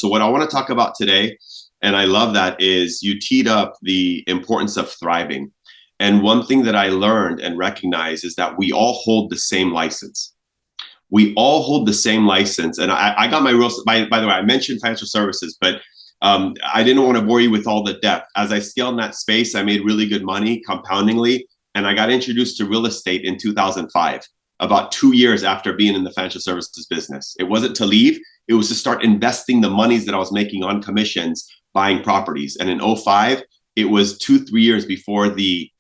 So what I want to talk about today, and I love that, is you teed up the importance of thriving. And one thing that I learned and recognized is that we all hold the same license. We all hold the same license. And I got my real, by the way, I mentioned financial services, but I didn't want to bore you with all the depth. As I scaled in that space, I made really good money compoundingly. And I got introduced to real estate in 2005, about 2 years after being in the financial services business. It wasn't to leave. It was to start investing the monies that I was making on commissions, buying properties. And in '05, it was 2-3 years before the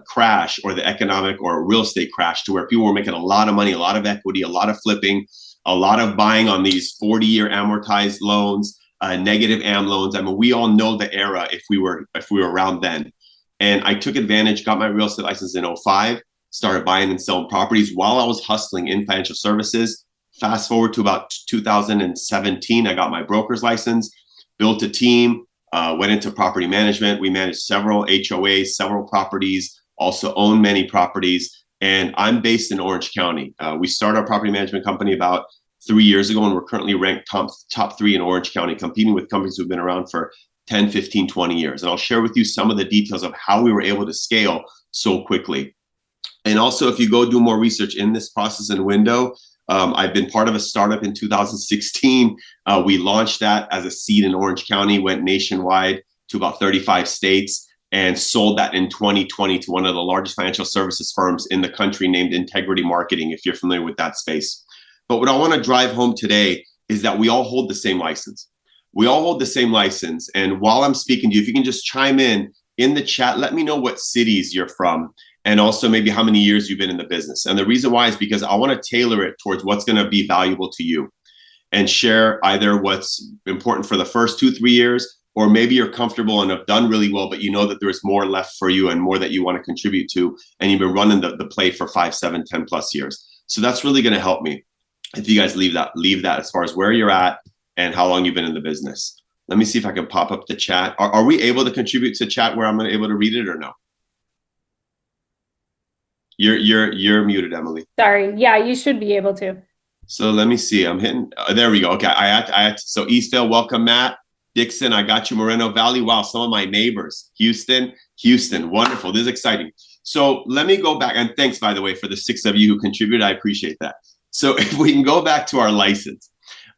crash, or the economic or real estate crash, to where people were making a lot of money, a lot of equity, a lot of flipping, a lot of buying on these 40-year amortized loans, negative AM loans. I mean, we all know the era if we were around then. And I took advantage, got my real estate license in '05, started buying and selling properties while I was hustling in financial services. Fast forward to about 2017, I got my broker's license, built a team, went into property management. We managed several HOAs, several properties, also own many properties. And I'm based in Orange County. We started our property management company about 3 years ago, and we're currently ranked top 3 in Orange County, competing with companies who've been around for 10, 15, 20 years. And I'll share with you some of the details of how we were able to scale so quickly. And also, if you go do more research in this process and window, I've been part of a startup in 2016. We launched that as a seed in Orange County, went nationwide to about 35 states, and sold that in 2020 to one of the largest financial services firms in the country named Integrity Marketing, if you're familiar with that space. But what I want to drive home today is that we all hold the same license. We all hold the same license. And while I'm speaking to you, if you can just chime in the chat, let me know what cities you're from, and also maybe how many years you've been in the business. And the reason why is because I want to tailor it towards what's going to be valuable to you, and share either what's important for the first 2-3 years, or maybe you're comfortable and have done really well, but you know that there's more left for you and more that you want to contribute to, and you've been running the play for 5, 7, 10 plus years. So that's really going to help me if you guys leave that as far as where you're at and how long you've been in the business. Let me see if I can pop up the chat. Are we able to contribute to chat where I'm able to read it, or no? You're muted, Emily. Sorry. Yeah, you should be able to. So let me see. I'm hitting. There we go. Okay. So Eastvale, welcome, Matt. Dixon, I got you. Moreno Valley. Wow, some of my neighbors. Houston. Wonderful. This is exciting. So let me go back, and thanks, by the way, for the 6 of you who contributed. I appreciate that. So if we can go back to our license,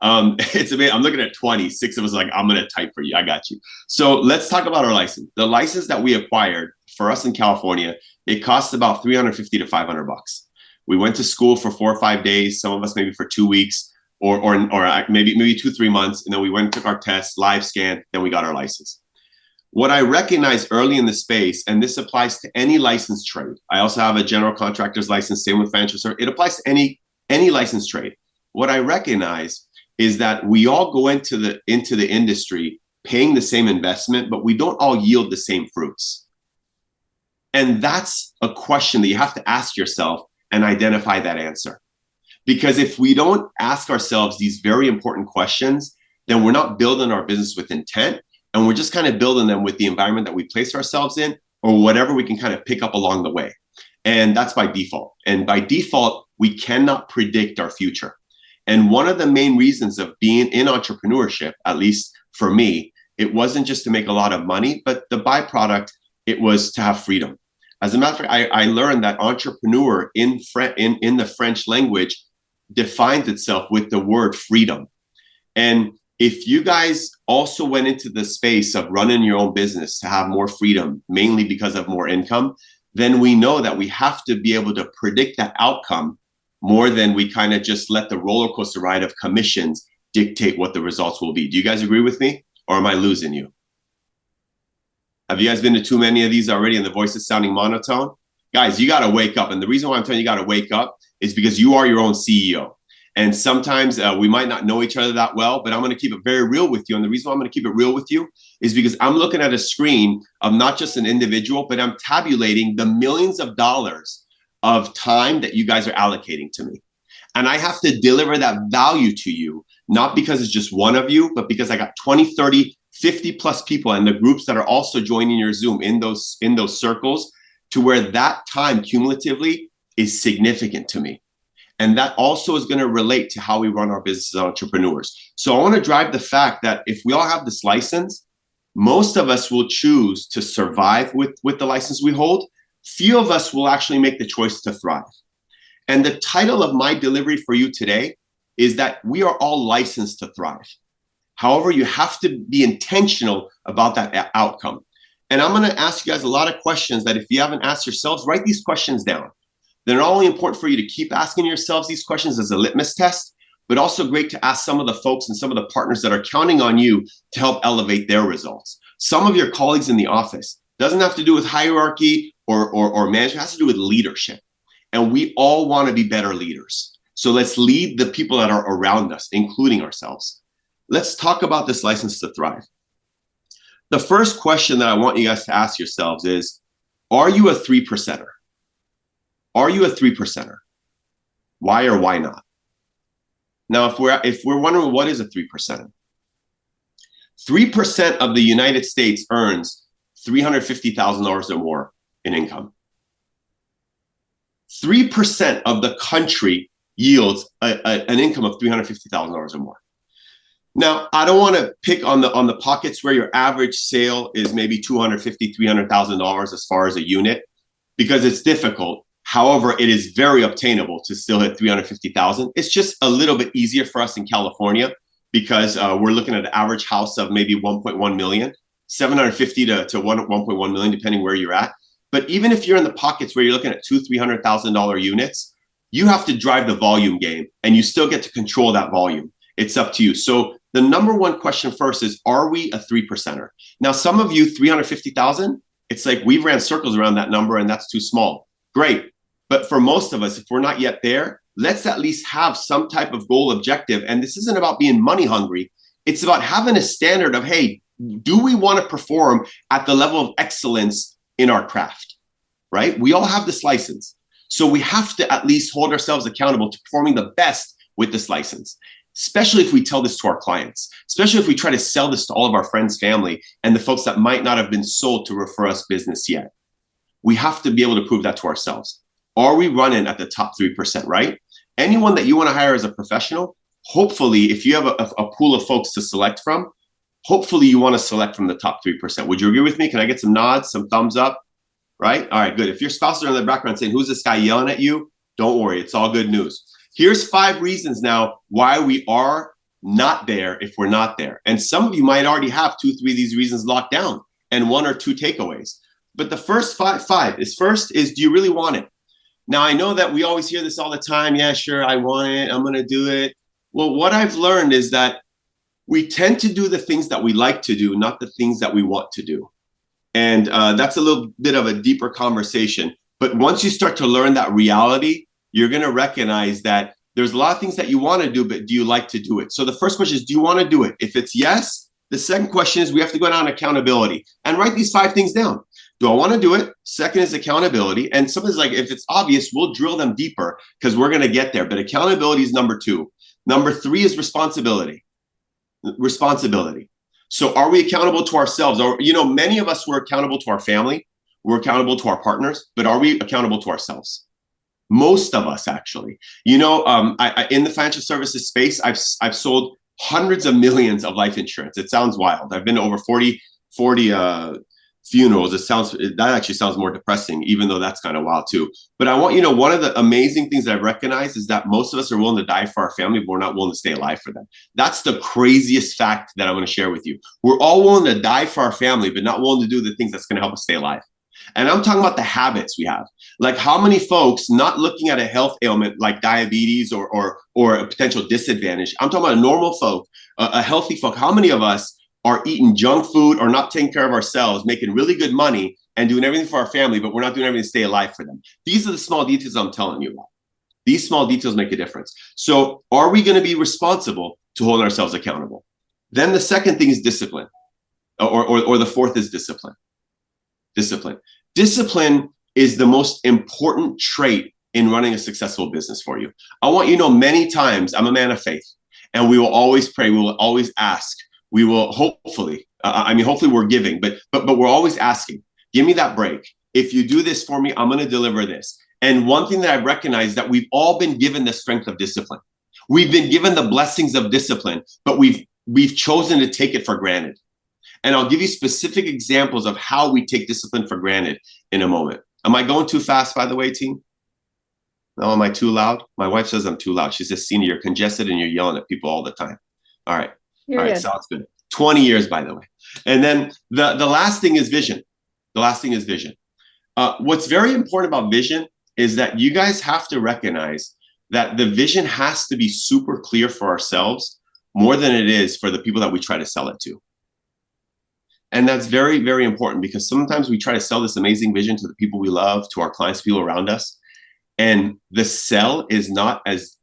it's amazing. I'm looking at 20. 6 of us are like, I'm going to type for you. I got you. So let's talk about our license. The license that we acquired for us in California, it costs about $350 to $500. We went to school for 4 or 5 days. Some of us maybe for 2 weeks, or maybe 2-3 months. And then we went and took our test, live scan, then we got our license. What I recognized early in the space, and this applies to any licensed trade. I also have a general contractor's license, same with financial service. It applies to any licensed trade. What I recognize is that we all go into the industry paying the same investment, but we don't all yield the same fruits. And that's a question that you have to ask yourself and identify that answer. Because if we don't ask ourselves these very important questions, then we're not building our business with intent, and we're just kind of building them with the environment that we place ourselves in, or whatever we can kind of pick up along the way. And that's by default. And by default, we cannot predict our future. And one of the main reasons of being in entrepreneurship, at least for me, it wasn't just to make a lot of money, but the byproduct, it was to have freedom. As a matter of fact, I learned that entrepreneur in the French language defines itself with the word freedom. And if you guys also went into the space of running your own business to have more freedom, mainly because of more income, then we know that we have to be able to predict that outcome more than we kind of just let the roller coaster ride of commissions dictate what the results will be. Do you guys agree with me, or am I losing you? Have you guys been to too many of these already and the voice is sounding monotone? Guys, you got to wake up. And the reason why I'm telling you got to wake up is because you are your own CEO. And sometimes we might not know each other that well, but I'm going to keep it very real with you. And the reason why I'm going to keep it real with you is because I'm looking at a screen of not just an individual, but I'm tabulating the millions of dollars of time that you guys are allocating to me. And I have to deliver that value to you, not because it's just one of you, but because I got 20, 30, 50 plus people and the groups that are also joining your Zoom in those circles, to where that time cumulatively is significant to me. And that also is going to relate to how we run our business as entrepreneurs. So I want to drive the fact that if we all have this license, most of us will choose to survive with the license we hold. Few of us will actually make the choice to thrive. And the title of my delivery for you today is that we are all licensed to thrive. However, you have to be intentional about that outcome. And I'm going to ask you guys a lot of questions that if you haven't asked yourselves, write these questions down. They're not only important for you to keep asking yourselves these questions as a litmus test, but also great to ask some of the folks and some of the partners that are counting on you to help elevate their results. Some of your colleagues in the office doesn't have to do with hierarchy or management, it has to do with leadership. And we all want to be better leaders. So let's lead the people that are around us, including ourselves. Let's talk about this license to thrive. The first question that I want you guys to ask yourselves is, are you a 3%er? Are you a 3%er? Why or why not? Now, if we're wondering what is a 3%er, 3% of the United States earns $350,000 or more in income. 3% of the country yields an income of $350,000 or more. Now, I don't want to pick on the pockets where your average sale is maybe $250,000, $300,000 as far as a unit, because it's difficult. However, it is very obtainable to still hit 350,000. It's just a little bit easier for us in California because we're looking at an average house of maybe 1.1 million, 750 to 1.1 million, depending where you're at. But even if you're in the pockets where you're looking at $200,000, $300,000 units, you have to drive the volume game and you still get to control that volume. It's up to you. So the number one question first is, are we a 3%er? Now, some of you, 350,000, it's like we've ran circles around that number and that's too small. Great. But for most of us, if we're not yet there, let's at least have some type of goal objective. And this isn't about being money hungry. It's about having a standard of, hey, do we want to perform at the level of excellence in our craft, right? We all have this license. So we have to at least hold ourselves accountable to performing the best with this license, especially if we tell this to our clients, especially if we try to sell this to all of our friends, family, and the folks that might not have been sold to refer us business yet. We have to be able to prove that to ourselves. Are we running at the top 3%, right? Anyone that you want to hire as a professional, hopefully, if you have a pool of folks to select from, hopefully you want to select from the top 3%. Would you agree with me? Can I get some nods, some thumbs up? Right? All right, good. If your spouses are in the background saying, who's this guy yelling at you? Don't worry, it's all good news. Here's 5 reasons now why we are not there if we're not there. And some of you might already have 2, 3 of these reasons locked down and 1 or 2 takeaways. But the first five is, do you really want it? Now, I know that we always hear this all the time. Yeah, sure, I want it. I'm going to do it. Well, what I've learned is that we tend to do the things that we like to do, not the things that we want to do. And that's a little bit of a deeper conversation. But once you start to learn that reality, you're going to recognize that there's a lot of things that you want to do, but do you like to do it? So the first question is, do you want to do it? If it's yes, the second question is, we have to go down accountability and write these 5 things down. Do I want to do it? Second is accountability. And something's like, if it's obvious, we'll drill them deeper because we're going to get there. But accountability is number 2. Number 3 is responsibility. Responsibility. So are we accountable to ourselves? Or, many of us were accountable to our family. We're accountable to our partners, but are we accountable to ourselves? Most of us, actually. In the financial services space, I've sold hundreds of millions of life insurance. It sounds wild. I've been to over 40 funerals. That actually sounds more depressing, even though that's kind of wild too. But I want one of the amazing things that I've recognized is that most of us are willing to die for our family, but we're not willing to stay alive for them. That's the craziest fact that I'm going to share with you. We're all willing to die for our family, but not willing to do the things that's going to help us stay alive. And I'm talking about the habits we have. Like, how many folks not looking at a health ailment like diabetes or a potential disadvantage? I'm talking about a normal folk, a healthy folk. How many of us are eating junk food or not taking care of ourselves, making really good money and doing everything for our family, but we're not doing everything to stay alive for them? These are the small details I'm telling you about. These small details make a difference. So are we going to be responsible to hold ourselves accountable? Then the second thing is discipline, or the fourth is discipline. Discipline is the most important trait in running a successful business for you. I want you to know, many times I'm a man of faith, and we will always pray. We will always ask. We will hopefully we're giving, but we're always asking, give me that break. If you do this for me, I'm going to deliver this. And one thing that I've recognized that we've all been given the strength of discipline. We've been given the blessings of discipline, but we've chosen to take it for granted. And I'll give you specific examples of how we take discipline for granted in a moment. Am I going too fast, by the way, team? No, am I too loud? My wife says I'm too loud. She says, Sina, you're congested and you're yelling at people all the time. All right. You're all right, good. sounds good. 20 years, by the way. And then the last thing is vision. The last thing is vision. What's very important about vision is that you guys have to recognize that the vision has to be super clear for ourselves more than it is for the people that we try to sell it to. And that's very, very important because sometimes we try to sell this amazing vision to the people we love, to our clients, people around us. And the sell is not as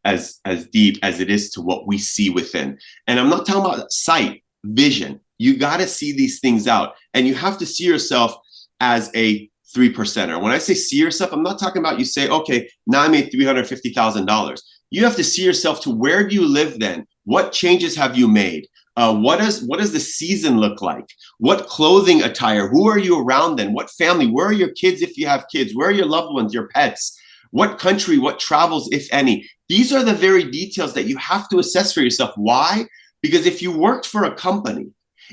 deep as it is to what we see within. And I'm not talking about sight, vision. You got to see these things out. And you have to see yourself as a 3%er. When I say see yourself, I'm not talking about you say, okay, now I made $350,000. You have to see yourself to where do you live then? What changes have you made? What does the season look like? What clothing attire? Who are you around then? What family? Where are your kids if you have kids? Where are your loved ones, your pets? What country, what travels, if any? These are the very details that you have to assess for yourself. Why? Because if you worked for a company,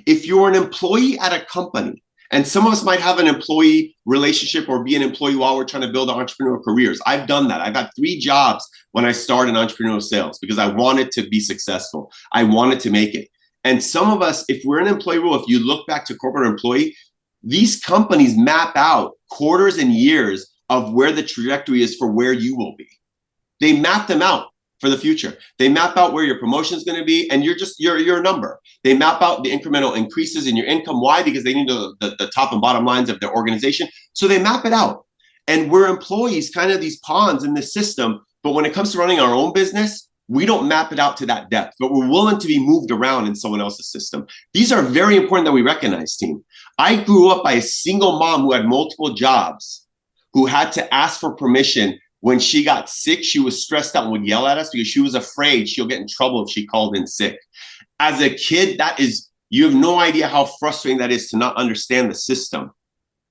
if you're an employee at a company, and some of us might have an employee relationship or be an employee while we're trying to build entrepreneurial careers. I've done that. I've had 3 jobs when I started in entrepreneurial sales because I wanted to be successful. I wanted to make it. And some of us, if we're an employee role, if you look back to corporate employee, these companies map out quarters and years of where the trajectory is for where you will be. They map them out for the future. They map out where your promotion is going to be, and you're a number. They map out the incremental increases in your income. Why? Because they need the top and bottom lines of their organization. So they map it out. And we're employees, kind of these pawns in this system. But when it comes to running our own business, we don't map it out to that depth, but we're willing to be moved around in someone else's system. These are very important that we recognize, team. I grew up by a single mom who had multiple jobs, who had to ask for permission. When she got sick, she was stressed out and would yell at us because she was afraid she'll get in trouble if she called in sick. As a kid, you have no idea how frustrating that is to not understand the system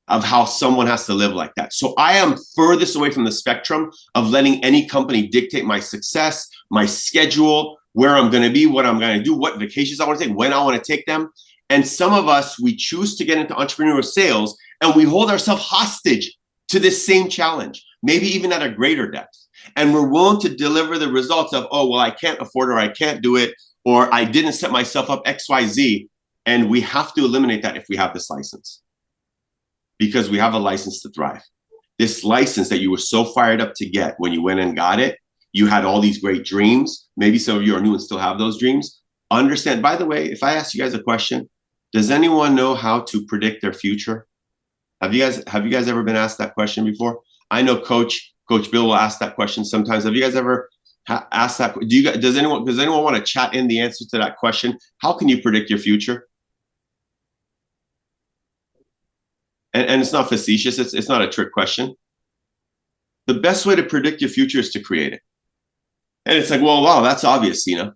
of how someone has to live like that. So I am furthest away from the spectrum of letting any company dictate my success, my schedule, where I'm going to be, what I'm going to do, what vacations I want to take, when I want to take them. And some of us, we choose to get into entrepreneurial sales and we hold ourselves hostage to this same challenge, maybe even at a greater depth. And we're willing to deliver the results of, oh, well, I can't afford it, or I can't do it, or I didn't set myself up XYZ. And we have to eliminate that if we have this license, because we have a license to thrive. This license that you were so fired up to get when you went and got it, you had all these great dreams. Maybe some of you are new and still have those dreams. Understand, by the way, if I ask you guys a question, does anyone know how to predict their future? Have you guys ever been asked that question before? I know Coach Bill will ask that question sometimes. Have you guys ever asked that? Does anyone want to chat in the answer to that question? How can you predict your future? And it's not facetious. It's not a trick question. The best way to predict your future is to create it. And it's like, well, wow, that's obvious, Sina.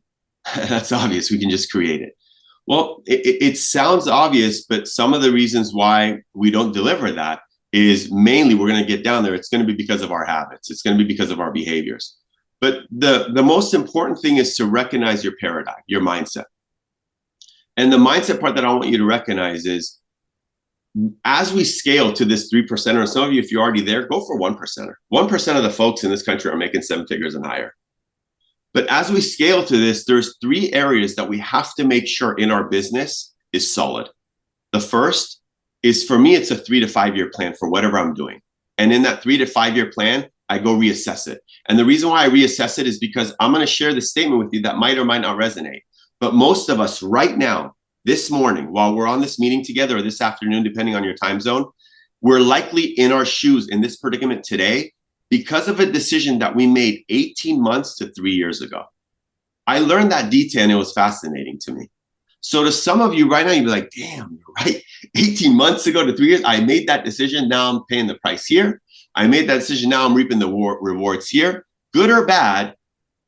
That's obvious. We can just create it. Well, it sounds obvious, but some of the reasons why we don't deliver that is mainly, we're going to get down there, it's going to be because of our habits. It's going to be because of our behaviors. But the most important thing is to recognize your paradigm, your mindset. And the mindset part that I want you to recognize is, as we scale to this 3%er, and some of you, if you're already there, go for 1%er. 1% of the folks in this country are making 7 figures and higher. But as we scale to this, there's 3 areas that we have to make sure in our business is solid. The first is, for me, it's a 3 to 5 year plan for whatever I'm doing. And in that 3 to 5 year plan, I go reassess it. And the reason why I reassess it is because I'm going to share this statement with you that might or might not resonate. But most of us right now, this morning, while we're on this meeting together, or this afternoon, depending on your time zone, we're likely in our shoes in this predicament today because of a decision that we made 18 months to 3 years ago. I learned that detail and it was fascinating to me. So to some of you right now, you'd be like, damn, you're right. 18 months ago to 3 years, I made that decision. Now I'm paying the price here. I made that decision. Now I'm reaping the rewards here. Good or bad,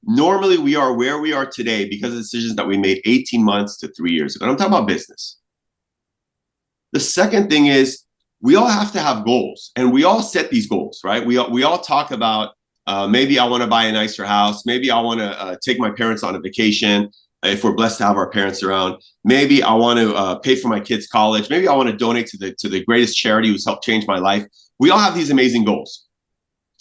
normally we are where we are today because of decisions that we made 18 months to 3 years ago. And I'm talking about business. The second thing is, we all have to have goals, and we all set these goals, right? We all talk about maybe I want to buy a nicer house. Maybe I want to take my parents on a vacation if we're blessed to have our parents around. Maybe I want to pay for my kids' college. Maybe I want to donate to the greatest charity who's helped change my life. We all have these amazing goals.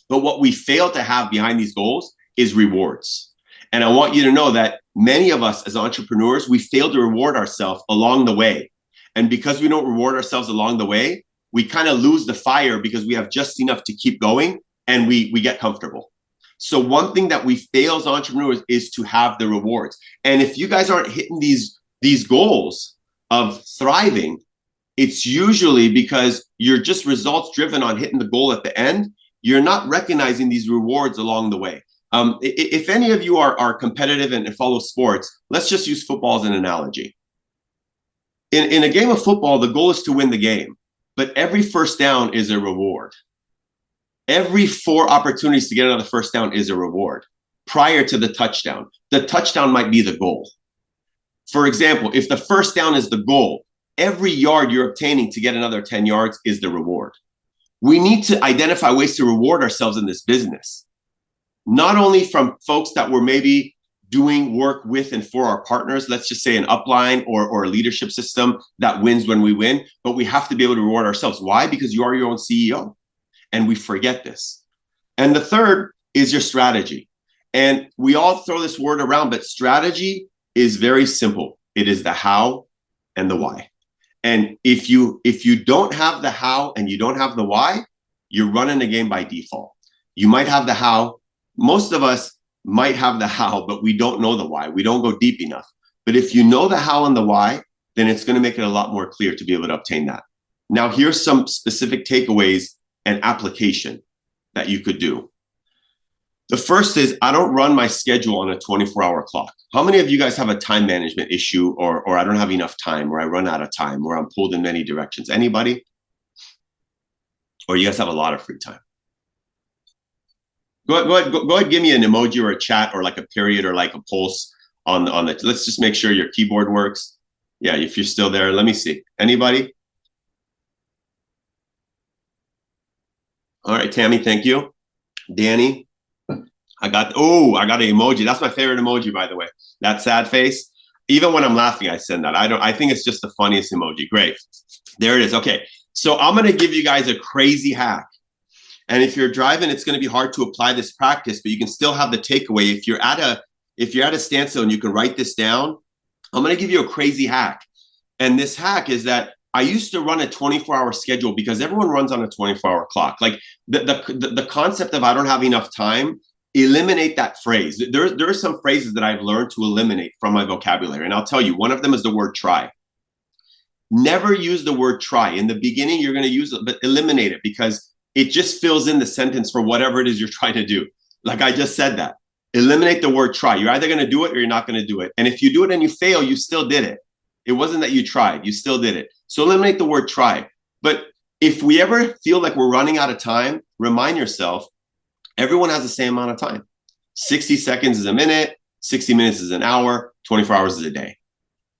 But what we fail to have behind these goals is rewards. And I want you to know that many of us as entrepreneurs, we fail to reward ourselves along the way. And because we don't reward ourselves along the way, we kind of lose the fire because we have just enough to keep going, and we get comfortable. So one thing that we fail as entrepreneurs is to have the rewards. And if you guys aren't hitting these goals of thriving, it's usually because you're just results driven on hitting the goal at the end. You're not recognizing these rewards along the way. If any of you are competitive and follow sports, let's just use football as an analogy. In a game of football, the goal is to win the game, but every first down is a reward. Every 4 opportunities to get another first down is a reward prior to the touchdown. The touchdown might be the goal. For example, if the first down is the goal, every yard you're obtaining to get another 10 yards is the reward. We need to identify ways to reward ourselves in this business, not only from folks that we're maybe doing work with and for our partners, let's just say an upline or a leadership system that wins when we win, but we have to be able to reward ourselves. Why? Because you are your own CEO. And we forget this. And the third is your strategy. And we all throw this word around, but strategy is very simple. It is the how and the why. And if you don't have the how and you don't have the why, you're running the game by default. You might have the how. Most of us might have the how, but we don't know the why. We don't go deep enough. But if you know the how and the why, then it's going to make it a lot more clear to be able to obtain that. Now, here's some specific takeaways and application that you could do. The first is I don't run my schedule on a 24-hour clock. How many of you guys have a time management issue or I don't have enough time, or I run out of time, or I'm pulled in many directions? Anybody? Or you guys have a lot of free time? Go ahead, give me an emoji or a chat or like a period or like a pulse on the, let's just make sure your keyboard works. Yeah, if you're still there, let me see. Anybody? All right, Tammy, thank you. Danny, I got an emoji. That's my favorite emoji, by the way. That sad face. Even when I'm laughing, I send that. I think it's just the funniest emoji. Great. There it is. Okay. So I'm going to give you guys a crazy hack. And if you're driving, it's going to be hard to apply this practice, but you can still have the takeaway. If you're at a standstill and you can write this down, I'm going to give you a crazy hack. And this hack is that I used to run a 24-hour schedule because everyone runs on a 24-hour clock. Like the concept of I don't have enough time, eliminate that phrase. There are some phrases that I've learned to eliminate from my vocabulary. And I'll tell you, one of them is the word try. Never use the word try. In the beginning, you're going to use it, but eliminate it because it just fills in the sentence for whatever it is you're trying to do. Like I just said that. Eliminate the word try. You're either going to do it or you're not going to do it. And if you do it and you fail, you still did it. It wasn't that you tried, you still did it. So eliminate the word try. But if we ever feel like we're running out of time, remind yourself, everyone has the same amount of time. 60 seconds is a minute, 60 minutes is an hour, 24 hours is a day.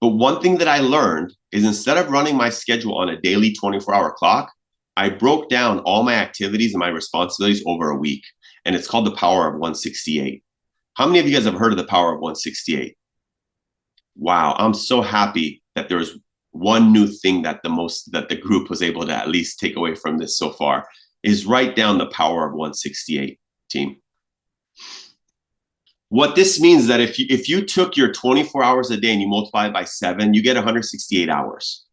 But one thing that I learned is instead of running my schedule on a daily 24-hour clock, I broke down all my activities and my responsibilities over a week. And it's called the power of 168. How many of you guys have heard of the power of 168? Wow, I'm so happy that there was one new thing that the group was able to at least take away from this so far is write down the power of 168, team. What this means is that if you took your 24 hours a day and you multiply it by 7, you get 168 hours.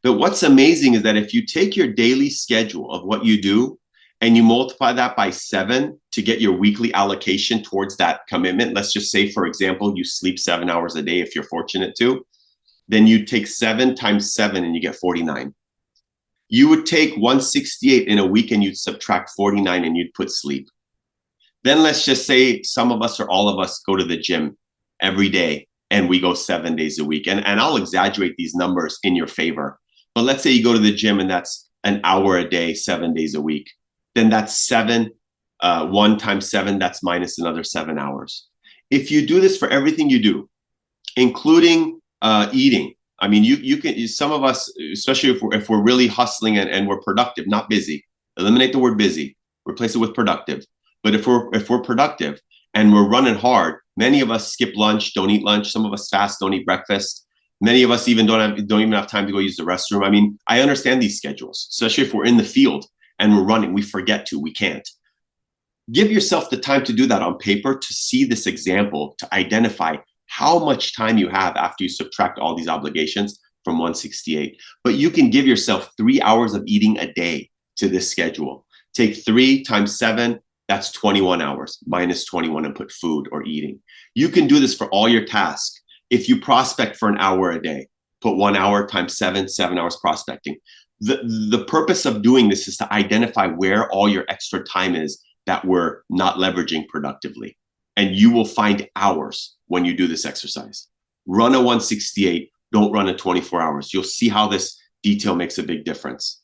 But what's amazing is that if you take your daily schedule of what you do and you multiply that by 7 to get your weekly allocation towards that commitment, let's just say, for example, you sleep 7 hours a day if you're fortunate to, then you take 7 times 7 and you get 49. You would take 168 in a week and you'd subtract 49 and you'd put sleep. Then let's just say some of us or all of us go to the gym every day and we go 7 days a week. And I'll exaggerate these numbers in your favor. But let's say you go to the gym and that's an hour a day, 7 days a week. Then that's 7, 1 times 7, that's minus another 7 hours. If you do this for everything you do, including eating, I mean, you can, some of us, especially if we're really hustling and we're productive, not busy, eliminate the word busy, replace it with productive. But if we're productive and we're running hard, many of us skip lunch, don't eat lunch. Some of us fast, don't eat breakfast. Many of us even don't even have time to go use the restroom. I mean, I understand these schedules, especially if we're in the field and we're running, we forget to, we can't. Give yourself the time to do that on paper, to see this example, to identify how much time you have after you subtract all these obligations from 168. But you can give yourself 3 hours of eating a day to this schedule. Take 3 times 7, that's 21 hours, minus 21 and put food or eating. You can do this for all your tasks. If you prospect for an hour a day, put 1 hour times 7, 7 hours prospecting. The purpose of doing this is to identify where all your extra time is that we're not leveraging productively. And you will find hours when you do this exercise. Run a 168, don't run a 24 hours. You'll see how this detail makes a big difference.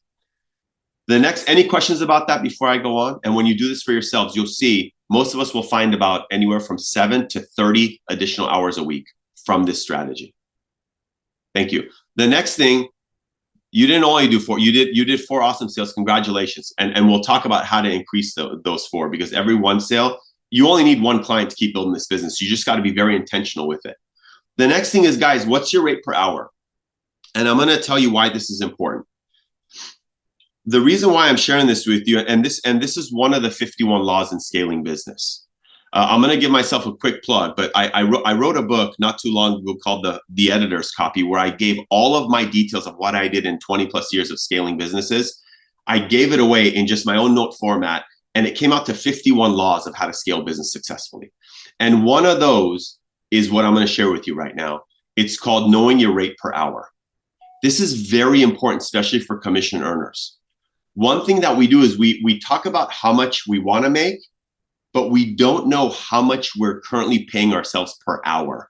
The next, any questions about that before I go on? And when you do this for yourselves, you'll see most of us will find about anywhere from 7 to 30 additional hours a week from this strategy. Thank you. The next thing, you didn't only do 4, you did 4 awesome sales. Congratulations. And we'll talk about how to increase those 4, because every 1 sale, you only need 1 client to keep building this business. You just got to be very intentional with it. The next thing is, guys, what's your rate per hour? And I'm going to tell you why this is important. The reason why I'm sharing this with you, and this is one of the 51 laws in scaling business. I'm going to give myself a quick plug, but I wrote a book not too long ago called the Editor's Copy, where I gave all of my details of what I did in 20 plus years of scaling businesses. I gave it away in just my own note format, and it came out to 51 laws of how to scale business successfully. And one of those is what I'm going to share with you right now. It's called knowing your rate per hour. This is very important, especially for commission earners. One thing that we do is we talk about how much we want to make, but we don't know how much we're currently paying ourselves per hour.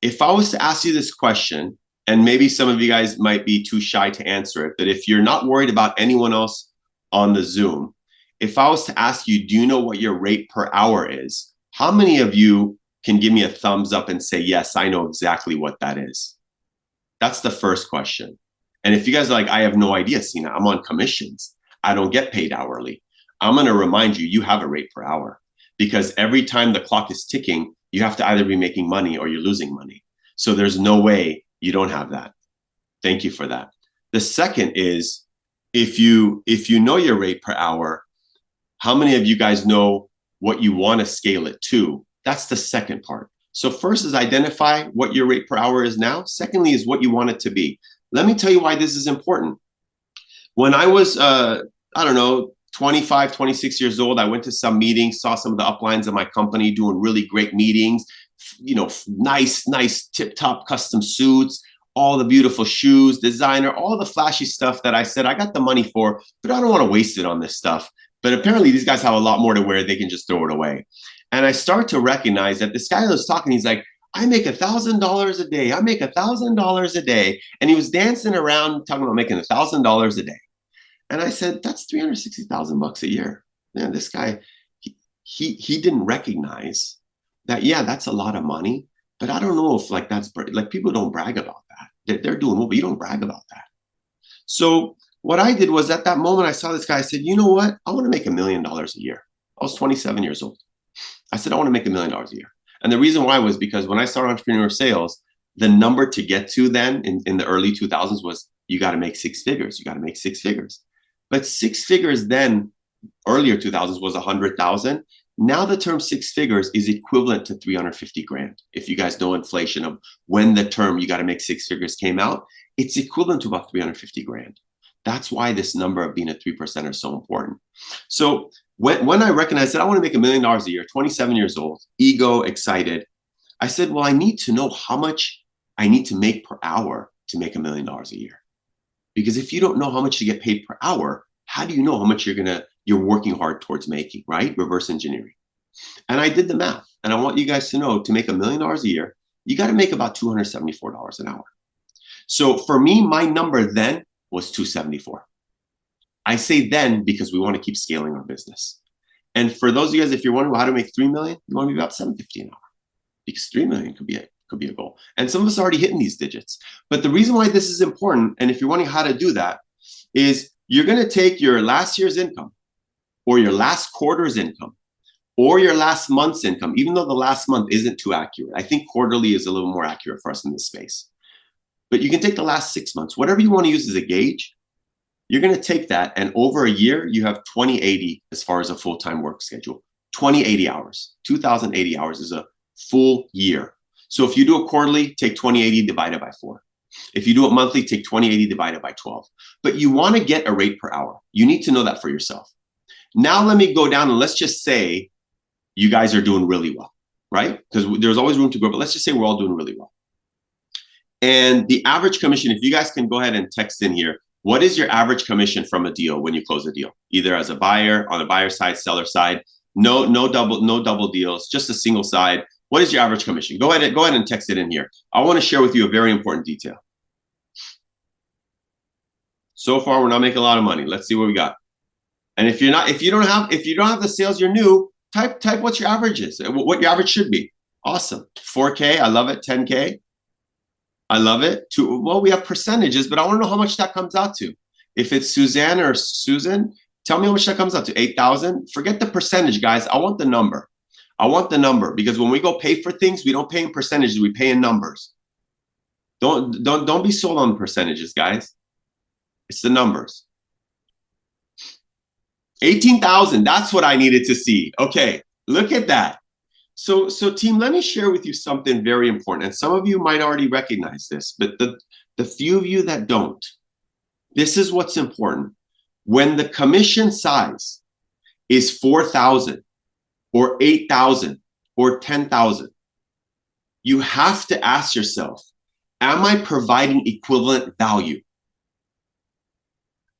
If I was to ask you this question, and maybe some of you guys might be too shy to answer it, but if you're not worried about anyone else on the Zoom, if I was to ask you, do you know what your rate per hour is? How many of you can give me a thumbs up and say, yes, I know exactly what that is? That's the first question. And if you guys are like, I have no idea, Sina, I'm on commissions, I don't get paid hourly, I'm going to remind you, you have a rate per hour, because every time the clock is ticking, you have to either be making money or you're losing money. So there's no way you don't have that. Thank you for that. The second is, if you know your rate per hour, how many of you guys know what you want to scale it to? That's the second part. So first is identify what your rate per hour is now. Secondly is what you want it to be. Let me tell you why this is important. When I was, I don't know, 25, 26 years old, I went to some meetings, saw some of the uplines of my company doing really great meetings, you know, nice tip-top custom suits, all the beautiful shoes, designer, all the flashy stuff that I said I got the money for, but I don't want to waste it on this stuff. But apparently these guys have a lot more to wear, they can just throw it away. And I start to recognize that this guy that was talking, he's like, I make $1,000 a day. I make $1,000 a day. And he was dancing around talking about making $1,000 a day. And I said, that's 360,000 bucks a year. Man, this guy, he didn't recognize that, yeah, that's a lot of money, but I don't know if like that's, like people don't brag about that. They're doing well, but you don't brag about that. So what I did was at that moment, I saw this guy, I said, you know what? I want to make $1 million a year. I was 27 years old. I said, I want to make $1 million a year. And the reason why was because when I started entrepreneur sales, the number to get to then in the early 2000s was you got to make 6 figures. You got to make 6 figures. But 6 figures then, earlier 2000s was 100,000. Now the term 6 figures is equivalent to 350 grand. If you guys know inflation of when the term you got to make 6 figures came out, it's equivalent to about 350 grand. That's why this number of being a 3% is so important. So when I recognized that I want to make $1 million a year, 27 years old, ego, excited, I said, well, I need to know how much I need to make per hour to make $1 million a year. Because if you don't know how much you get paid per hour, how do you know how much you're working hard towards making, right? Reverse engineering. And I did the math. And I want you guys to know, to make $1 million a year, you got to make about $274 an hour. So for me, my number then was 274. I say then because we want to keep scaling our business. And for those of you guys, if you're wondering how to make 3 million, you want to be about 750 an hour, because 3 million could could be a goal. And some of us are already hitting these digits. But the reason why this is important, and if you're wondering how to do that, is you're going to take your last year's income or your last quarter's income or your last month's income, even though the last month isn't too accurate. I think quarterly is a little more accurate for us in this space. But you can take the last 6 months, whatever you want to use as a gauge. You're going to take that, and over a year, you have 2080 as far as a full-time work schedule. 2080 hours. 2,080 hours is a full year. So if you do it quarterly, take 2080 divided by 4. If you do it monthly, take 2080 divided by 12. But you want to get a rate per hour. You need to know that for yourself. Now let me go down and let's just say you guys are doing really well, right? Because there's always room to grow, but let's just say we're all doing really well. And the average commission, if you guys can go ahead and text in here, what is your average commission from a deal when you close a deal? Either as a buyer, on the buyer side, seller side, no double deals, just a single side. What is your average commission? Go ahead and text it in here. I want to share with you a very important detail. So far, we're not making a lot of money. Let's see what we got. And if you don't have the sales, you're new, type what your average is, what your average should be. Awesome. 4K, I love it. 10K, I love it. Well, we have percentages, but I want to know how much that comes out to. If it's Suzanne or Susan, tell me how much that comes out to. 8,000. Forget the percentage, guys. I want the number. I want the number, because when we go pay for things, we don't pay in percentages, we pay in numbers. Don't be sold on the percentages, guys. It's the numbers. 18,000, that's what I needed to see. Okay, look at that. So team, let me share with you something very important. And some of you might already recognize this, but the few of you that don't, this is what's important. When the commission size is 4,000 or 8,000 or 10,000, you have to ask yourself, am I providing equivalent value?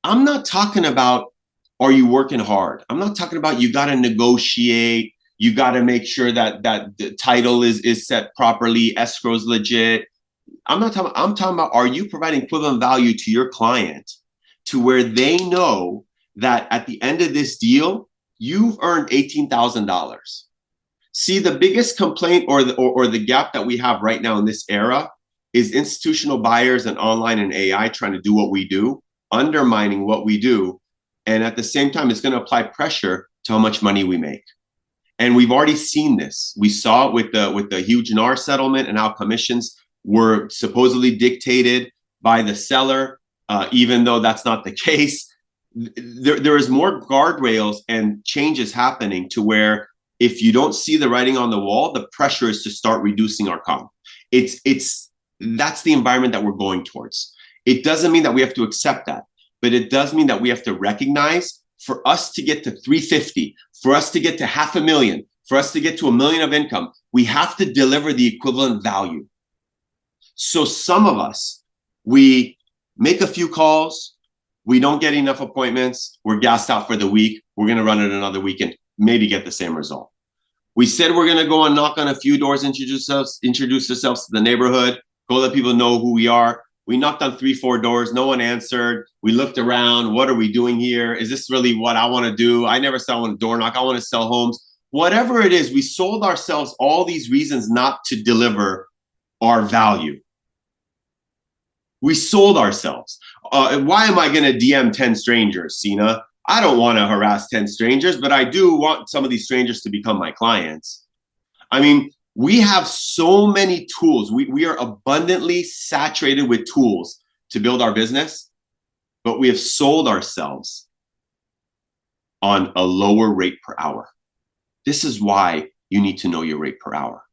I'm not talking about, are you working hard? I'm not talking about you got to negotiate. You got to make sure that the title is set properly, escrow's legit. I'm talking about, are you providing equivalent value to your client to where they know that at the end of this deal, you've earned $18,000. See, the biggest complaint or the gap that we have right now in this era is institutional buyers and online and AI trying to do what we do, undermining what we do. And at the same time, it's going to apply pressure to how much money we make. And we've already seen this. We saw it with the huge NAR settlement and how commissions were supposedly dictated by the seller, even though that's not the case. There is more guardrails and changes happening to where if you don't see the writing on the wall, the pressure is to start reducing our comp. That's the environment that we're going towards. It doesn't mean that we have to accept that, but it does mean that we have to recognize, for us to get to 350, for us to get to 500,000, for us to get to $1 million of income, we have to deliver the equivalent value. So some of us, we make a few calls, we don't get enough appointments, we're gassed out for the week, we're going to run it another weekend, maybe get the same result. We said we're going to go and knock on a few doors, introduce ourselves to the neighborhood, go let people know who we are. We knocked on 3-4 doors. No one answered. We looked around. What are we doing here? Is this really what I want to do? I never said I want to door knock. I want to sell homes. Whatever it is, we sold ourselves all these reasons not to deliver our value. We sold ourselves. Why am I going to DM 10 strangers, Sina? I don't want to harass 10 strangers, but I do want some of these strangers to become my clients. I mean, we have so many tools. We are abundantly saturated with tools to build our business, but we have sold ourselves on a lower rate per hour. This is why you need to know your rate per hour.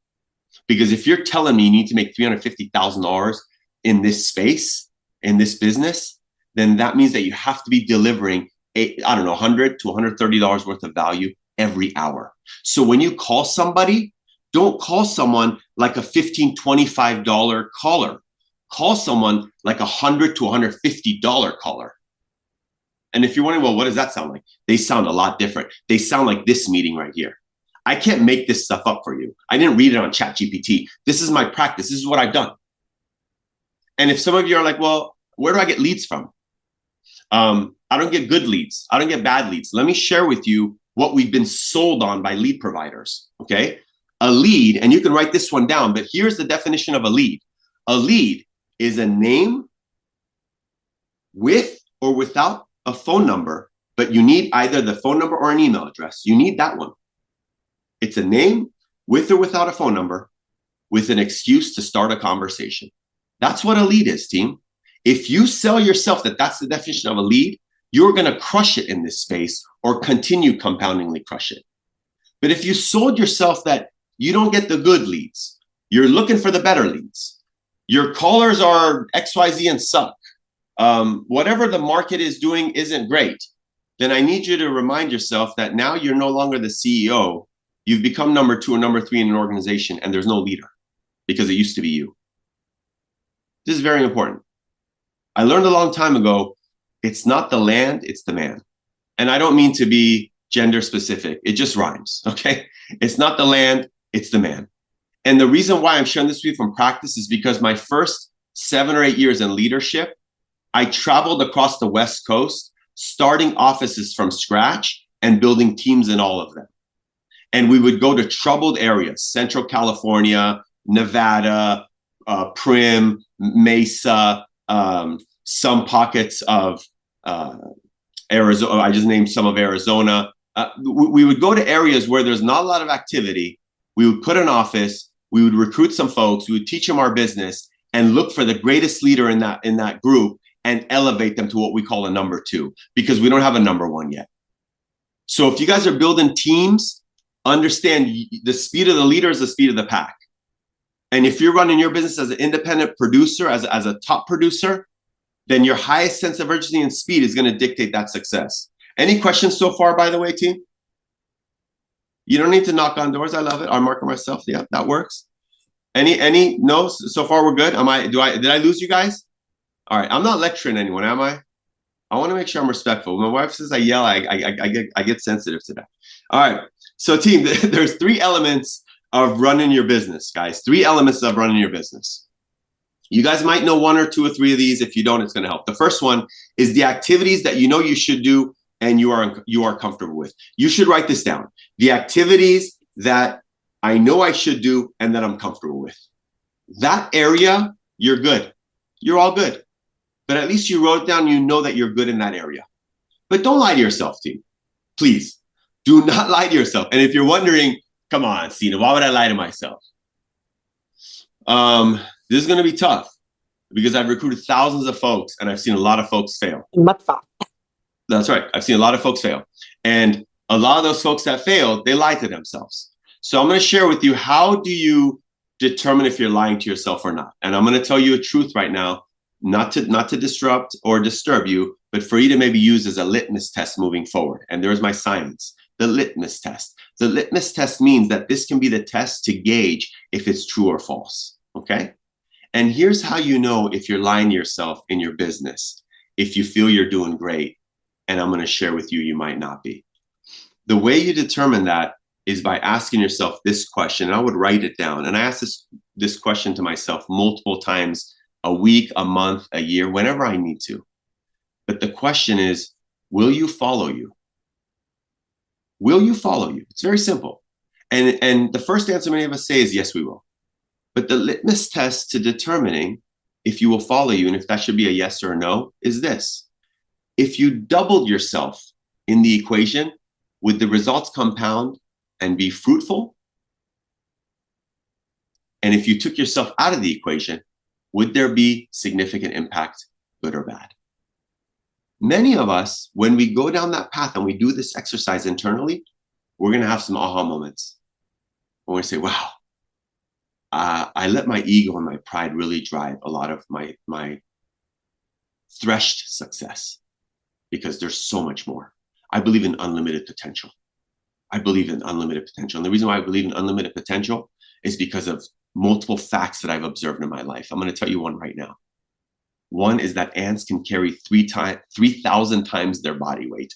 Because if you're telling me you need to make $350,000 in this space, in this business, then that means that you have to be delivering $100 to $130 worth of value every hour. So when you call somebody, don't call someone like a $15, $25 caller. Call someone like $100 to $150 caller. And if you're wondering, well, what does that sound like? They sound a lot different. They sound like this meeting right here. I can't make this stuff up for you. I didn't read it on ChatGPT. This is my practice. This is what I've done. And if some of you are like, well, where do I get leads from? I don't get good leads. I don't get bad leads. Let me share with you what we've been sold on by lead providers, okay? A lead, and you can write this one down, but here's the definition of a lead. A lead is a name with or without a phone number, but you need either the phone number or an email address. You need that one. It's a name with or without a phone number with an excuse to start a conversation. That's what a lead is, team. If you sell yourself that that's the definition of a lead, you're going to crush it in this space or continue compoundingly crush it. But if you sold yourself that you don't get the good leads, you're looking for the better leads, your callers are XYZ and suck, whatever the market is doing isn't great, then I need you to remind yourself that now you're no longer the CEO. You've become number 2 or number 3 in an organization, and there's no leader because it used to be you. This is very important. I learned a long time ago, it's not the land, it's the man. And I don't mean to be gender specific. It just rhymes, okay? It's not the land, it's the man. And the reason why I'm sharing this with you from practice is because my first 7 or 8 years in leadership, I traveled across the West Coast, starting offices from scratch and building teams in all of them. And we would go to troubled areas, Central California, Nevada, Prim, Mesa, some pockets of Arizona. I just named some of Arizona. We would go to areas where there's not a lot of activity. We would put an office, we would recruit some folks, we would teach them our business and look for the greatest leader in that group and elevate them to what we call a number 2, because we don't have a number 1 yet. So if you guys are building teams, understand the speed of the leader is the speed of the pack. And if you're running your business as an independent producer, as a top producer, then your highest sense of urgency and speed is going to dictate that success. Any questions so far, by the way, team? You don't need to knock on doors. I love it. I'm marking myself. Yeah, that works. Any no? So far we're good. Did I lose you guys? All right. I'm not lecturing anyone, am I? I want to make sure I'm respectful. My wife says I yell, I get sensitive to that. All right. So team, there's 3 elements of running your business, guys. 3 elements of running your business. You guys might know 1 or 2 or 3 of these. If you don't, it's going to help. The first one is the activities that you know you should do and you are comfortable with. You should write this down. The activities that I know I should do and that I'm comfortable with. That area, you're good. You're all good. But at least you wrote it down, you know that you're good in that area. But don't lie to yourself, team. Please, do not lie to yourself. And if you're wondering, come on, Sina, why would I lie to myself? This is going to be tough because I've recruited thousands of folks and I've seen a lot of folks fail. That's right. I've seen a lot of folks fail. And a lot of those folks that failed, they lied to themselves. So I'm going to share with you, how do you determine if you're lying to yourself or not? And I'm going to tell you a truth right now, not to disrupt or disturb you, but for you to maybe use as a litmus test moving forward. And there's my science, the litmus test. The litmus test means that this can be the test to gauge if it's true or false. Okay? And here's how you know if you're lying to yourself in your business, if you feel you're doing great. And I'm going to share with you, you might not be. The way you determine that is by asking yourself this question. And I would write it down. And I ask this question to myself multiple times a week, a month, a year, whenever I need to. But the question is, will you follow you? Will you follow you? It's very simple. And the first answer many of us say is yes, we will. But the litmus test to determining if you will follow you and if that should be a yes or a no is this. If you doubled yourself in the equation, would the results compound and be fruitful? And if you took yourself out of the equation, would there be significant impact, good or bad? Many of us, when we go down that path and we do this exercise internally, we're going to have some aha moments. We're going to say, wow, I let my ego and my pride really drive a lot of my threshed success, because there's so much more. I believe in unlimited potential. I believe in unlimited potential. And the reason why I believe in unlimited potential is because of multiple facts that I've observed in my life. I'm going to tell you one right now. One is that ants can carry 3,000 times their body weight.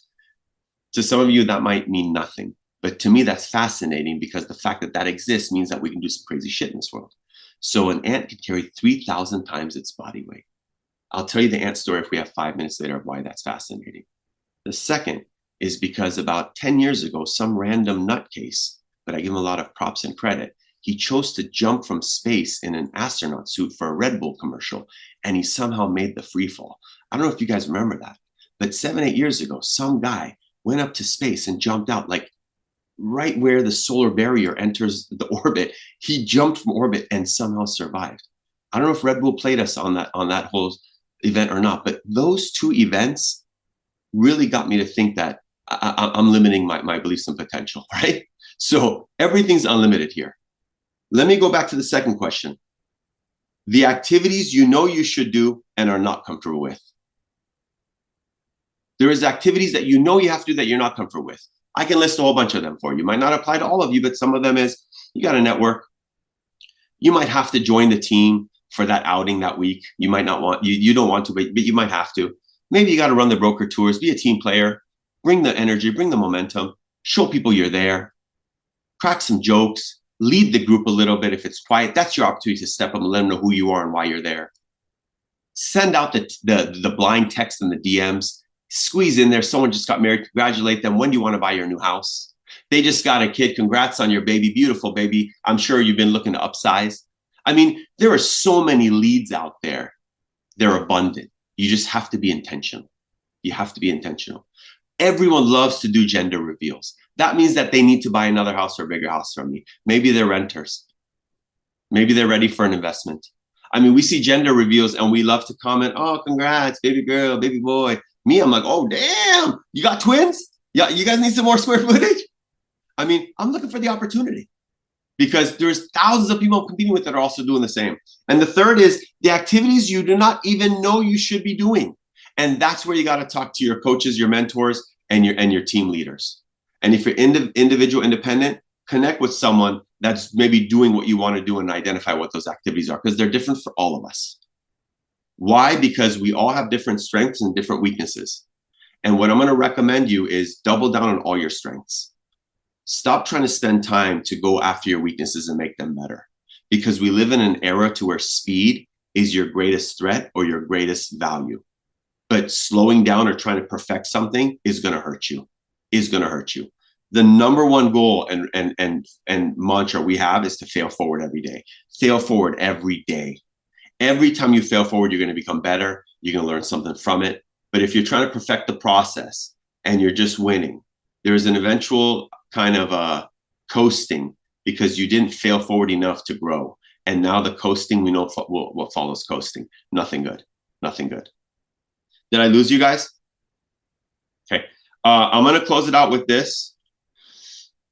To some of you, that might mean nothing. But to me, that's fascinating, because the fact that that exists means that we can do some crazy shit in this world. So an ant can carry 3,000 times its body weight. I'll tell you the ant story if we have 5 minutes later of why that's fascinating. The second is because about 10 years ago, some random nutcase but I give him a lot of props and credit. He chose to jump from space in an astronaut suit for a Red Bull commercial, and he somehow made the free fall. I don't know if you guys remember that, but 7-8 years ago, some guy went up to space and jumped out, like right where the solar barrier enters the orbit. He jumped from orbit and somehow survived. I don't know if Red Bull played us on that whole event or not, but those two events really got me to think that I'm limiting my beliefs and potential, right? So everything's unlimited here. Let me go back to the second question. The activities you know you should do and are not comfortable with. There is activities that you know you have to do that you're not comfortable with. I can list a whole bunch of them for you. Might not apply to all of you, but some of them is, you got to network. You might have to join the team for that outing that week. You might not want, you don't want to, but you might have to. Maybe you got to run the broker tours, be a team player, bring the energy, bring the momentum, show people you're there, crack some jokes, lead the group a little bit if it's quiet. That's your opportunity to step up and let them know who you are and why you're there. Send out the blind text and the DMs. Squeeze in there. Someone just got married. Congratulate them. When do you want to buy your new house? They just got a kid. Congrats on your baby. Beautiful baby. I'm sure you've been looking to upsize. I mean, there are so many leads out there. They're abundant. You just have to be intentional. You have to be intentional. Everyone loves to do gender reveals. That means that they need to buy another house or a bigger house from me. Maybe they're renters. Maybe they're ready for an investment. I mean, we see gender reveals and we love to comment, oh, congrats, baby girl, baby boy. Me, I'm like, oh, damn, you got twins? Yeah, you guys need some more square footage? I mean, I'm looking for the opportunity because there's thousands of people I'm competing with that are also doing the same. And the third is the activities you do not even know you should be doing. And that's where you got to talk to your coaches, your mentors, and your team leaders. And if you're individual independent, connect with someone that's maybe doing what you want to do and identify what those activities are, because they're different for all of us. Why? Because we all have different strengths and different weaknesses. And what I'm going to recommend you is double down on all your strengths. Stop trying to spend time to go after your weaknesses and make them better. Because we live in an era to where speed is your greatest threat or your greatest value. But slowing down or trying to perfect something is going to hurt you, The number one goal and mantra we have is to fail forward every day. Fail forward every day. Every time you fail forward, you're going to become better. You're going to learn something from it. But if you're trying to perfect the process and you're just winning, there's an eventual kind of coasting because you didn't fail forward enough to grow. And now the coasting, we know what follows coasting. Nothing good. Nothing good. Did I lose you guys? Okay. I'm going to close it out with this.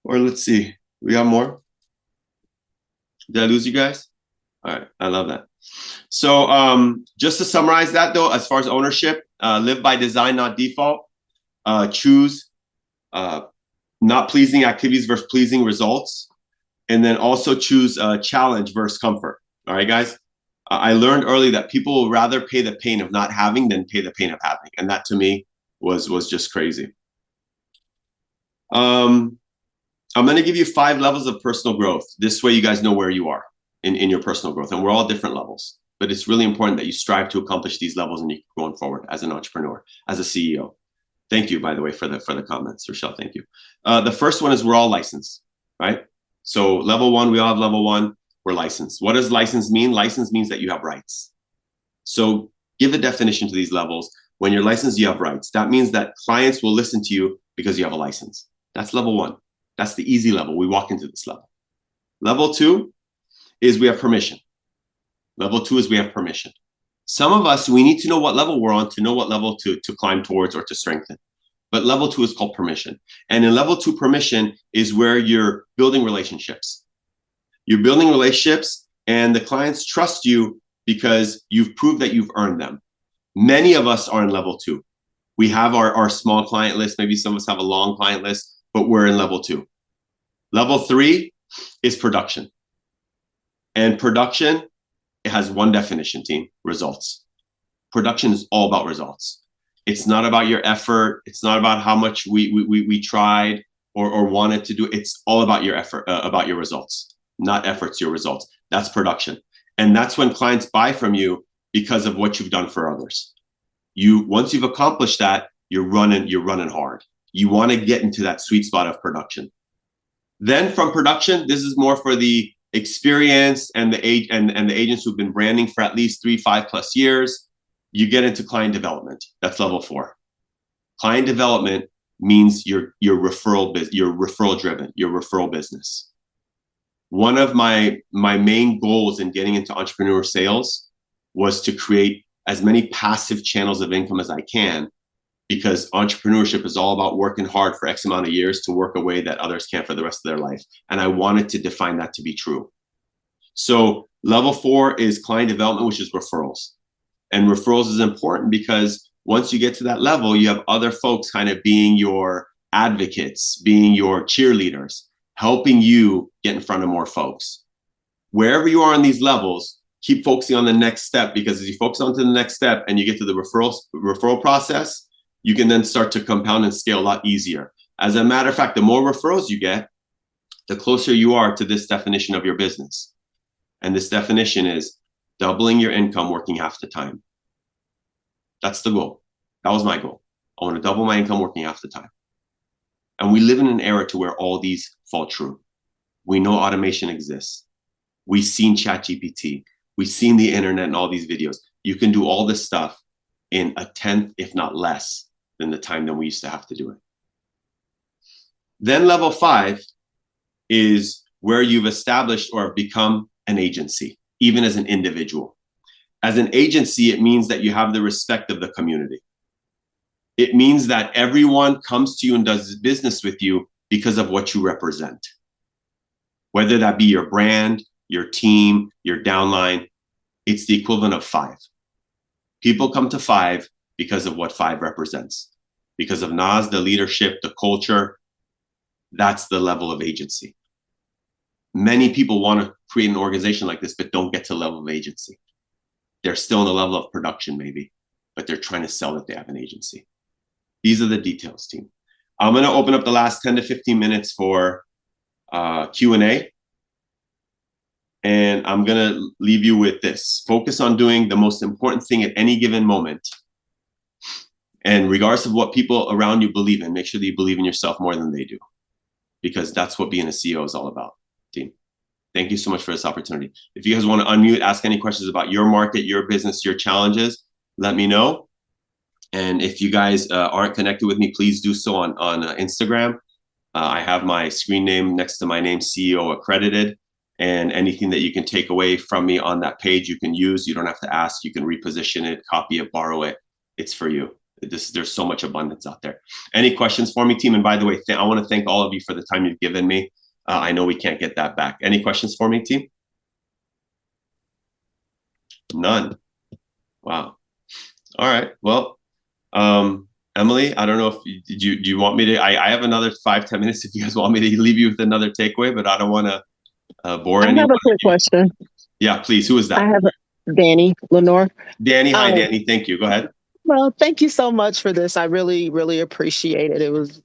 Or let's see. We got more? Did I lose you guys? All right. I love that. So just to summarize that, though, as far as ownership, live by design, not default. Choose not pleasing activities versus pleasing results. And then also choose challenge versus comfort. All right, guys? I learned early that people will rather pay the pain of not having than pay the pain of having. And that to me was just crazy. I'm going to give you 5 levels of personal growth. This way you guys know where you are in your personal growth. And we're all different levels. But it's really important that you strive to accomplish these levels and you keep going forward as an entrepreneur, as a CEO. Thank you, by the way, for the comments. Rochelle, thank you. The first one is we're all licensed, right? So level 1, we all have level 1. We're licensed. What does license mean? License means that you have rights. So give a definition to these levels. When you're licensed, you have rights. That means that clients will listen to you because you have a license. That's level 1. That's the easy level. We walk into this level. Level 2 is we have permission. Level 2 is we have permission. Some of us, we need to know what level we're on to know what level to climb towards or to strengthen. But level 2 is called permission. And in level 2 permission is where you're building relationships. You're building relationships and the clients trust you because you've proved that you've earned them. Many of us are in level 2. We have our small client list. Maybe some of us have a long client list, but we're in level 2. Level 3 is production. And production, it has one definition, team: results. Production is all about results. It's not about your effort. It's not about how much we tried or wanted to do. It's all about your effort, about your results, not efforts, your results. That's production. And that's when clients buy from you because of what you've done for others. Once you've accomplished that, you're running hard. You want to get into that sweet spot of production. Then from production, this is more for the experienced and the agents who've been branding for at least 3-5+ years. You get into client development. That's level 4. Client development means your referral driven, your referral business. One of my main goals in getting into entrepreneur sales was to create as many passive channels of income as I can, because entrepreneurship is all about working hard for X amount of years to work a way that others can't for the rest of their life. And I wanted to define that to be true. So level 4 is client development, which is referrals. And referrals is important because once you get to that level, you have other folks kind of being your advocates, being your cheerleaders, helping you get in front of more folks. Wherever you are on these levels, keep focusing on the next step, because as you focus on to the next step and you get to the referral process, you can then start to compound and scale a lot easier. As a matter of fact, the more referrals you get, the closer you are to this definition of your business. And this definition is doubling your income working half the time. That's the goal. That was my goal. I want to double my income working half the time. And we live in an era to where all these fall true. We know automation exists. We've seen ChatGPT. We've seen the internet and all these videos. You can do all this stuff in a tenth, if not less, than the time that we used to have to do it. Then level 5 is where you've established or become an agency, even as an individual. As an agency, it means that you have the respect of the community. It means that everyone comes to you and does business with you because of what you represent. Whether that be your brand, your team, your downline, it's the equivalent of 5. People come to 5 because of what 5 represents. Because of Nas, the leadership, the culture, that's the level of agency. Many people want to create an organization like this, but don't get to the level of agency. They're still in the level of production maybe, but they're trying to sell that they have an agency. These are the details, team. I'm going to open up the last 10 to 15 minutes for Q&A. And I'm going to leave you with this. Focus on doing the most important thing at any given moment. And regardless of what people around you believe in, make sure that you believe in yourself more than they do. Because that's what being a CEO is all about, team. Thank you so much for this opportunity. If you guys want to unmute, ask any questions about your market, your business, your challenges, let me know. And if you guys aren't connected with me, please do so on Instagram. I have my screen name next to my name, CEO Accredited. And anything that you can take away from me on that page, you can use. You don't have to ask. You can reposition it, copy it, borrow it. It's for you. There's so much abundance out there. Any questions for me, team? And by the way, I want to thank all of you for the time you've given me. I know we can't get that back. Any questions for me, team? None. Wow. All right. Well, Emily, I don't know if do you want me to? I have another 5-10 minutes if you guys want me to leave you with another takeaway, but I don't want to bore anyone. I have a quick question. Yeah, please. Who is that? I have Danny Lenore. Danny. Hi, Danny. Thank you. Go ahead. Well, thank you so much for this. I really, really appreciate it. It was,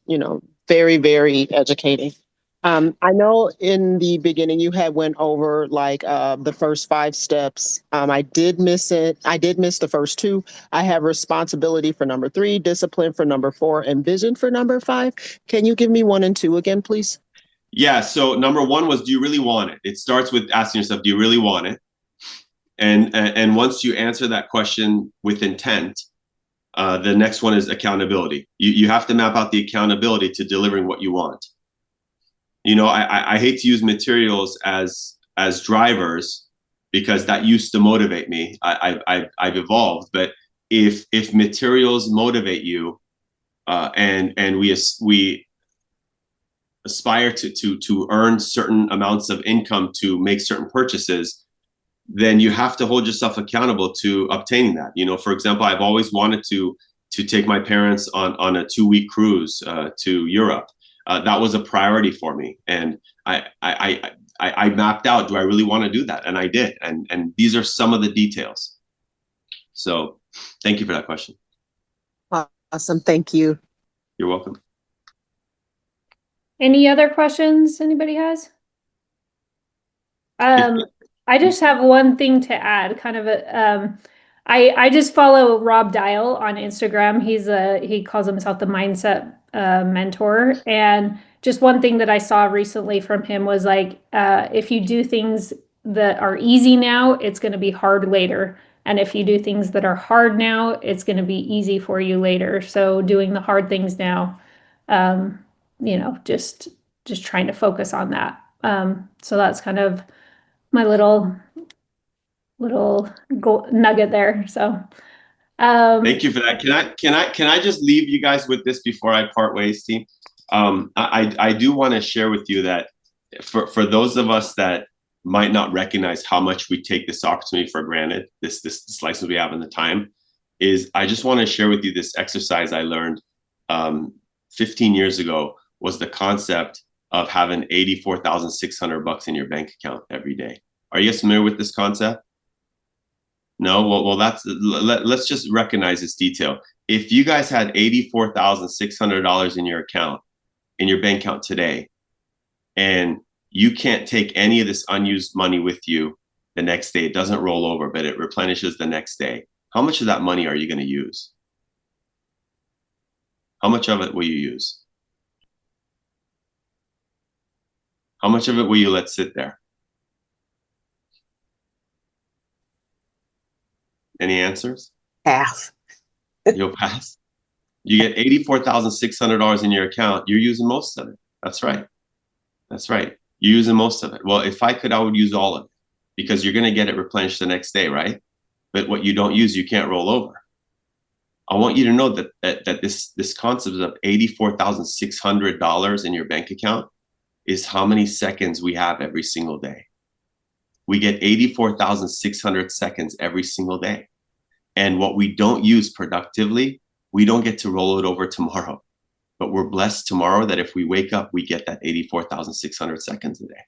very, very educating. I know in the beginning you had went over like the first 5 steps. I did miss it. I did miss the first 2. I have responsibility for number 3, discipline for number 4, and vision for number 5. Can you give me 1 and 2 again, please? Yeah. So number 1 was, do you really want it? It starts with asking yourself, do you really want it? And once you answer that question with intent, the next one is accountability. You have to map out the accountability to delivering what you want. I hate to use materials as drivers because that used to motivate me. I've evolved, but if materials motivate you, and we aspire to earn certain amounts of income to make certain purchases, then you have to hold yourself accountable to obtaining that. For example, I've always wanted to take my parents on a 2-week cruise to Europe. That was a priority for me, and I mapped out, do I really want to do that? And I did, and these are some of the details. So thank you for that question. Awesome. Thank you. You're welcome. Any other questions anybody has? I just have one thing to add, kind of I just follow Rob Dial on Instagram. He calls himself the mindset mentor. And just one thing that I saw recently from him was like, if you do things that are easy now, it's going to be hard later. And if you do things that are hard now, it's going to be easy for you later. So doing the hard things now, just trying to focus on that. So that's kind of my little nugget there. So, Thank you for that. Can I just leave you guys with this before I part ways, team? I do want to share with you that for those of us that might not recognize how much we take this opportunity for granted, this license we have in the time, is I just want to share with you this exercise I learned 15 years ago, was the concept of having $84,600 in your bank account every day. Are you guys familiar with this concept? No, well, let's just recognize this detail. If you guys had $84,600 in your account, in your bank account today, and you can't take any of this unused money with you the next day, it doesn't roll over, but it replenishes the next day. How much of that money are you going to use? How much of it will you use? How much of it will you let sit there? Any answers? Pass. You'll pass. You get $84,600 in your account. You're using most of it. That's right. That's right. You're using most of it. Well, if I could, I would use all of it, because you're going to get it replenished the next day, right? But what you don't use, you can't roll over. I want you to know that this concept of $84,600 in your bank account is how many seconds we have every single day. We get 84,600 seconds every single day. And what we don't use productively, we don't get to roll it over tomorrow. But we're blessed tomorrow that if we wake up, we get that 84,600 seconds a day.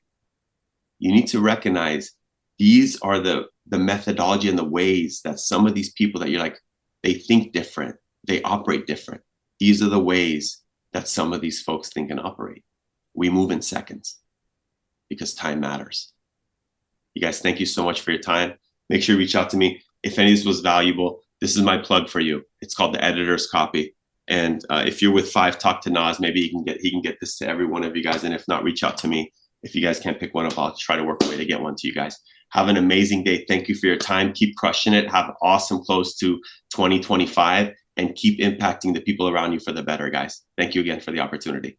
You need to recognize these are the methodology and the ways that some of these people that you're like, they think different, they operate different. These are the ways that some of these folks think and operate. We move in seconds because time matters. You guys, thank you so much for your time. Make sure you reach out to me. If any of this was valuable, this is my plug for you. It's called the editor's copy. And if you're with Five, talk to Nas. Maybe he can get this to every one of you guys. And if not, reach out to me. If you guys can't pick one up, I'll try to work a way to get one to you guys. Have an amazing day. Thank you for your time. Keep crushing it. Have an awesome close to 2025 and keep impacting the people around you for the better, guys. Thank you again for the opportunity.